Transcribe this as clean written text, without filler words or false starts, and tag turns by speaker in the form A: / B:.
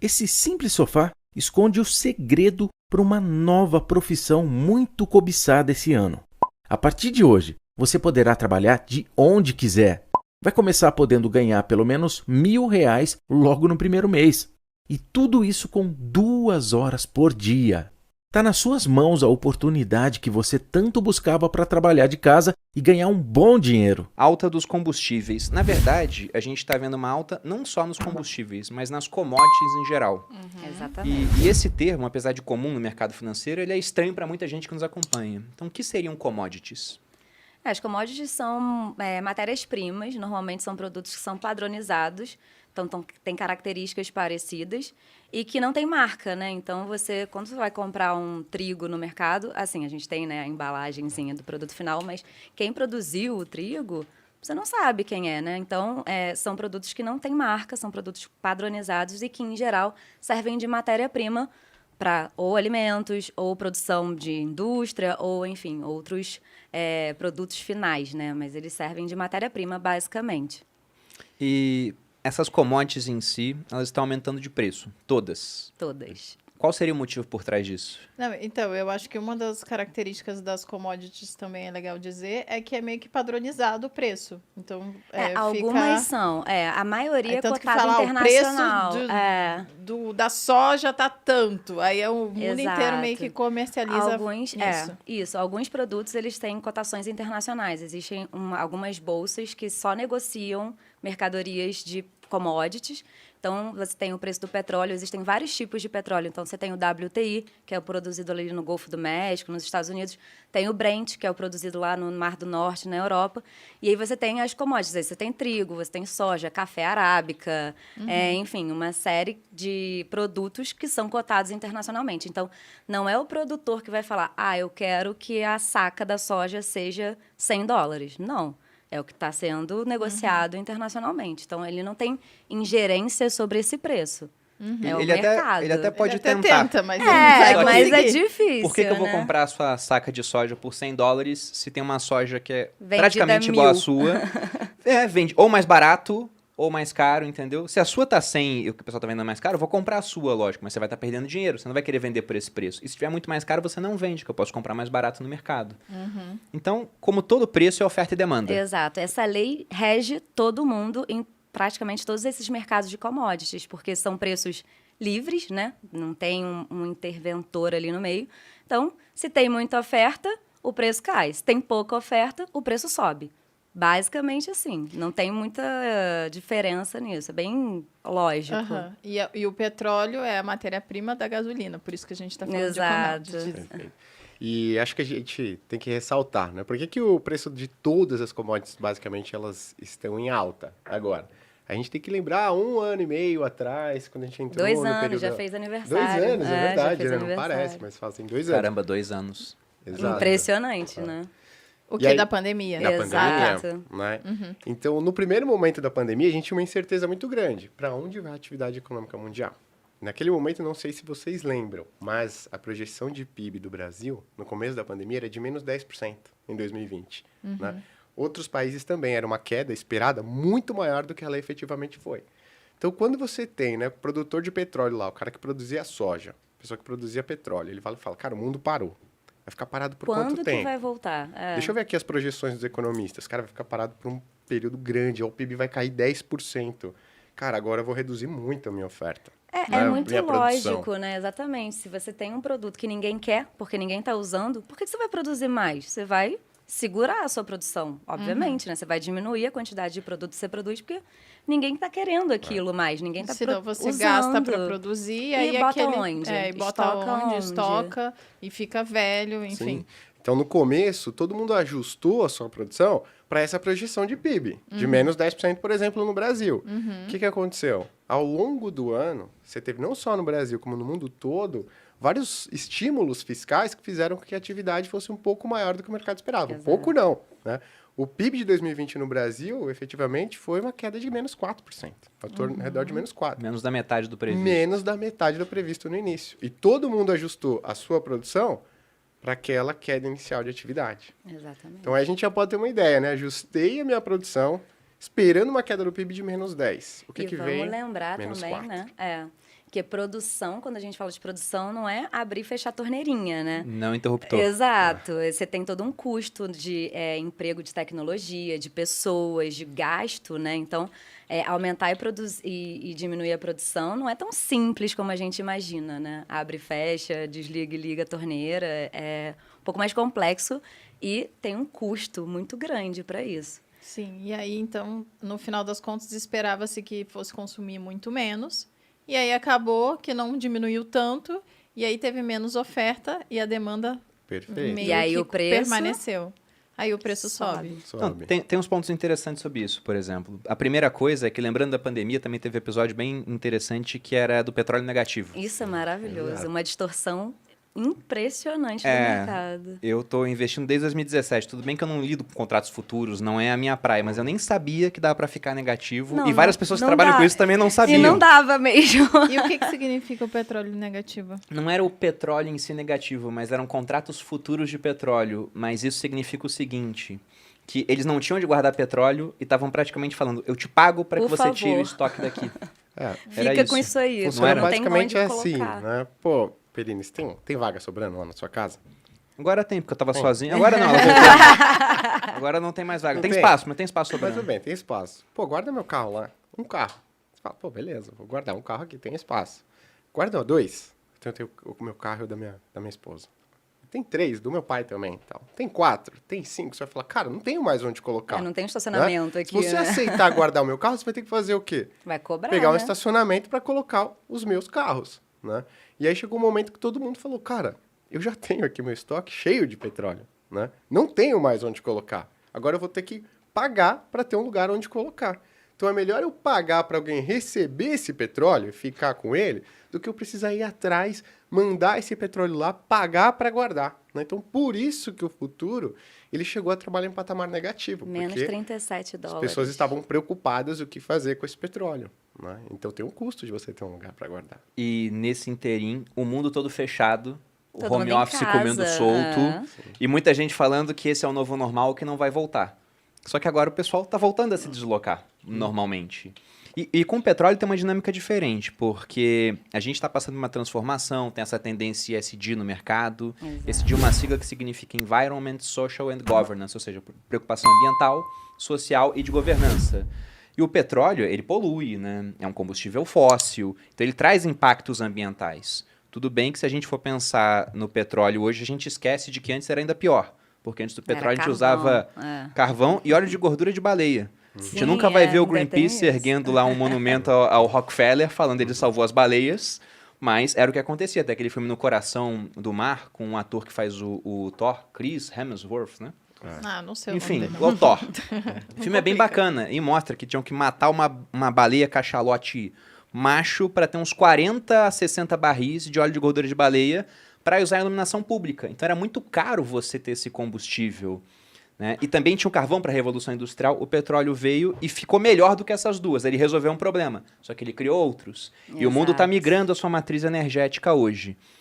A: Esse simples sofá esconde o segredo para uma nova profissão muito cobiçada esse ano. A partir de hoje, você poderá trabalhar de onde quiser. Vai começar podendo ganhar pelo menos R$ 1.000 logo no primeiro mês. E tudo isso com 2 horas por dia. Está nas suas mãos a oportunidade que você tanto buscava para trabalhar de casa e ganhar um bom dinheiro.
B: Alta dos combustíveis. Na verdade, a gente está vendo uma alta não só nos combustíveis, mas nas commodities em geral.
C: Exatamente.
B: E esse termo, apesar de comum no mercado financeiro, ele é estranho para muita gente que nos acompanha. Então, o que seriam commodities?
C: As commodities são matérias-primas, normalmente são produtos que são padronizados, então tem características parecidas e que não tem marca, né? Então, quando você vai comprar um trigo no mercado, assim, a gente tem, né, a embalagenzinha do produto final, mas quem produziu o trigo, você não sabe quem é, né? Então, são produtos que não têm marca, são produtos padronizados e que, em geral, servem de matéria-prima para ou alimentos, ou produção de indústria, ou, enfim, outros produtos finais, né? Mas eles servem de matéria-prima, basicamente.
B: E essas commodities em si, elas estão aumentando de preço, todas.
C: Todas.
B: Qual seria o motivo por trás disso?
D: Não, então, eu acho que uma das características das commodities também é legal dizer, é que é meio que padronizado o preço. Então,
C: algumas
D: fica...
C: são. A maioria é
D: tanto que
C: cotada
D: falar,
C: internacional.
D: o preço da soja tá tanto. Aí o mundo
C: Exato.
D: inteiro meio que comercializa isso.
C: Alguns produtos, eles têm cotações internacionais. Existem algumas bolsas que só negociam mercadorias de commodities. Então, você tem o preço do petróleo, existem vários tipos de petróleo. Então, você tem o WTI, que é o produzido ali no Golfo do México, nos Estados Unidos. Tem o Brent, que é o produzido lá no Mar do Norte, na Europa. E aí você tem as commodities. Aí você tem trigo, você tem soja, café arábica, enfim, uma série de produtos que são cotados internacionalmente. Então, não é o produtor que vai falar, eu quero que a saca da soja seja $100. Não. É o que está sendo negociado internacionalmente. Então, ele não tem ingerência sobre esse preço. É o mercado.
B: Ele até pode
D: Ele até
B: tentar.
D: tenta, mas ele não vai
C: mas é
D: conseguir.
C: difícil,
B: Por que eu vou
C: né?
B: comprar a sua saca de soja por $100 se tem uma soja que é
C: Vendida
B: praticamente igual à
C: 1.000?
B: sua? Vende ou mais barato ou mais caro, entendeu? Se a sua tá 100 e o pessoal tá vendendo mais caro, eu vou comprar a sua, lógico, mas você vai estar perdendo dinheiro, você não vai querer vender por esse preço. E se tiver muito mais caro, você não vende, que eu posso comprar mais barato no mercado. Então, como todo preço, é oferta e demanda.
C: Exato. Essa lei rege todo mundo em praticamente todos esses mercados de commodities, porque são preços livres, né? Não tem um interventor ali no meio. Então, se tem muita oferta, o preço cai. Se tem pouca oferta, o preço sobe. Basicamente assim, não tem muita diferença nisso, é bem lógico.
D: E o petróleo é a matéria-prima da gasolina, por isso que a gente está falando
C: Exato.
D: de commodities.
E: Perfeito. E acho que a gente tem que ressaltar, né? Por que o preço de todas as commodities, basicamente, elas estão em alta agora? A gente tem que lembrar 1 ano e meio atrás, quando a gente entrou
C: 2
E: no
C: anos,
E: período...
C: já fez aniversário.
E: 2 anos, é verdade,
C: já fez
E: né? Não
C: aniversário.
E: parece, mas fazem 2 anos.
B: Caramba, 2 anos.
E: Exato.
C: Impressionante, né?
D: O
E: E
D: que
E: aí-
D: da pandemia.
E: Da
C: Exato.
E: pandemia, né? Então, no primeiro momento da pandemia, a gente tinha uma incerteza muito grande. Para onde vai a atividade econômica mundial? Naquele momento, não sei se vocês lembram, mas a projeção de PIB do Brasil, no começo da pandemia, era de menos 10% em 2020. Né? Outros países também, era uma queda esperada muito maior do que ela efetivamente foi. Então, quando você tem, né, produtor de petróleo lá, o cara que produzia a soja, a pessoa que produzia petróleo, ele fala, cara, o mundo parou. Vai ficar parado por
C: Quando
E: quanto
C: que
E: tempo?
C: vai voltar?
E: Deixa eu ver aqui as projeções dos economistas. Cara, vai ficar parado por um período grande, ou o PIB vai cair 10%. Cara, agora eu vou reduzir muito a minha oferta.
C: É muito
E: minha produção.
C: lógico, né? Exatamente. Se você tem um produto que ninguém quer, porque ninguém está usando, por que você vai produzir mais? Você vai segurar a sua produção, obviamente, né? Você vai diminuir a quantidade de produto que você produz, porque ninguém está querendo aquilo mais, ninguém está
D: Senão você
C: usando.
D: gasta para produzir,
C: E
D: aí
C: bota
D: aquele...
C: onde?
D: E bota
C: Estoca onde?
D: estoca, e fica velho, enfim.
E: Sim. Então, no começo, todo mundo ajustou a sua produção para essa projeção de PIB, de menos 10%, por exemplo, no Brasil. O que aconteceu? Ao longo do ano, você teve, não só no Brasil, como no mundo todo, vários estímulos fiscais que fizeram com que a atividade fosse um pouco maior do que o mercado esperava.
C: Exato.
E: Um pouco não, né? O PIB de 2020 no Brasil, efetivamente, foi uma queda de menos 4%. Ao redor de menos 4%.
B: Menos da metade do previsto.
E: Menos da metade do previsto no início. E todo mundo ajustou a sua produção para aquela queda inicial de atividade.
C: Exatamente.
E: Então, aí a gente já pode ter uma ideia, né? Ajustei a minha produção, esperando uma queda do PIB de menos 10. O que
C: e
E: que
C: vamos
E: vem?
C: lembrar
E: Menos
C: também,
E: 4.
C: né? Porque produção, quando a gente fala de produção, não é abrir e fechar a torneirinha, né?
B: Não interruptor.
C: Exato. Você tem todo um custo de emprego de tecnologia, de pessoas, de gasto, né? Então, aumentar e diminuir a produção não é tão simples como a gente imagina, né? Abre e fecha, desliga e liga a torneira. É um pouco mais complexo e tem um custo muito grande para isso.
D: Sim, e aí, então, no final das contas, esperava-se que fosse consumir muito menos. E aí acabou que não diminuiu tanto, e aí teve menos oferta e a demanda
E: Perfeito.
D: meio
C: E aí
D: que
C: o preço
D: permaneceu. Aí o preço sobe.
B: Não, tem uns pontos interessantes sobre isso, por exemplo. A primeira coisa é que, lembrando da pandemia, também teve um episódio bem interessante que era do petróleo negativo.
C: Isso é maravilhoso.
E: Exato.
C: Uma distorção impressionante do
B: É.
C: mercado.
B: Eu tô investindo desde 2017. Tudo bem que eu não lido com contratos futuros, não é a minha praia, mas eu nem sabia que dava pra ficar negativo.
C: Não,
B: e várias
C: não-
B: pessoas que
C: não
B: trabalham
C: dá.
B: com isso também não sabiam.
C: E não dava mesmo.
D: E o que significa o petróleo negativo?
B: Não era o petróleo em si negativo, mas eram contratos futuros de petróleo. Mas isso significa o seguinte, que eles não tinham de guardar petróleo e estavam praticamente falando, eu te pago para que
C: Por
B: você tire o
C: favor.
B: estoque daqui.
E: É,
C: Fica
B: isso.
C: com isso aí.
E: funciona
C: não tem
E: basicamente
C: onde
E: assim,
C: colocar.
E: né? Pô, Perini, tem vaga sobrando lá na sua casa?
B: Agora tem, porque eu tava
E: Tem.
B: sozinho. Agora não, ela voltou. Agora não tem mais vaga.
E: Não
B: Tem
E: tem?
B: espaço, mas tem espaço
E: Mas
B: sobrando.
E: tudo bem, tem espaço. Pô, guarda meu carro lá. Um carro. Você fala, pô, beleza, vou guardar um carro aqui, tem espaço. Guarda dois. Então eu tenho o meu carro e o da minha esposa. Tem 3, do meu pai também. Tal. Tem 4, tem 5. Você vai falar, cara, não tenho mais onde colocar.
C: Não tem estacionamento
E: né?
C: aqui,
E: Se você
C: né?
E: aceitar guardar o meu carro, você vai ter que fazer o quê?
C: Vai cobrar,
E: Pegar um
C: né?
E: estacionamento para colocar os meus carros, né? E aí chegou um momento que todo mundo falou, cara, eu já tenho aqui meu estoque cheio de petróleo, né? Não tenho mais onde colocar. Agora eu vou ter que pagar para ter um lugar onde colocar. Então é melhor eu pagar para alguém receber esse petróleo e ficar com ele, do que eu precisar ir atrás, mandar esse petróleo lá, pagar para guardar, né? Então por isso que o futuro ele chegou a trabalhar em patamar negativo,
C: Menos
E: porque
C: 37
E: as
C: dólares.
E: pessoas estavam preocupadas o que fazer com esse petróleo, né? Então tem um custo de você ter um lugar para guardar.
B: E nesse interim, o mundo todo fechado, o
C: Todo
B: home
C: mundo em
B: office
C: casa,
B: comendo solto,
C: aham.
B: e muita gente falando que esse é o novo normal, que não vai voltar. Só que agora o pessoal tá voltando a se deslocar, normalmente. E com o petróleo tem uma dinâmica diferente, porque a gente está passando uma transformação, tem essa tendência ESG no mercado.
C: Exato.
B: ESG é uma sigla que significa Environment, Social and Governance, ou seja, preocupação ambiental, social e de governança. E o petróleo, ele polui, né? É um combustível fóssil, então ele traz impactos ambientais. Tudo bem que se a gente for pensar no petróleo hoje, a gente esquece de que antes era ainda pior. Porque antes do petróleo a gente usava carvão e óleo de gordura de baleia. A gente
C: Sim,
B: nunca vai ver o
C: ainda tem
B: Greenpeace
C: isso.
B: erguendo lá um monumento ao Rockefeller, falando que ele salvou as baleias, mas era o que acontecia. Até aquele filme No Coração do Mar, com um ator que faz o Thor, Chris Hemsworth, né?
D: Ah, não sei o
B: Enfim,
D: nome dele.
B: o Thor. O filme é bem bacana e mostra que tinham que matar uma baleia cachalote macho para ter uns 40 a 60 barris de óleo de gordura de baleia para usar em iluminação pública. Então era muito caro você ter esse combustível. Né? E também tinha o carvão para a Revolução Industrial, o petróleo veio e ficou melhor do que essas duas. Ele resolveu um problema, só que ele criou outros. E o mundo está
C: Exato.
B: migrando a sua matriz energética hoje.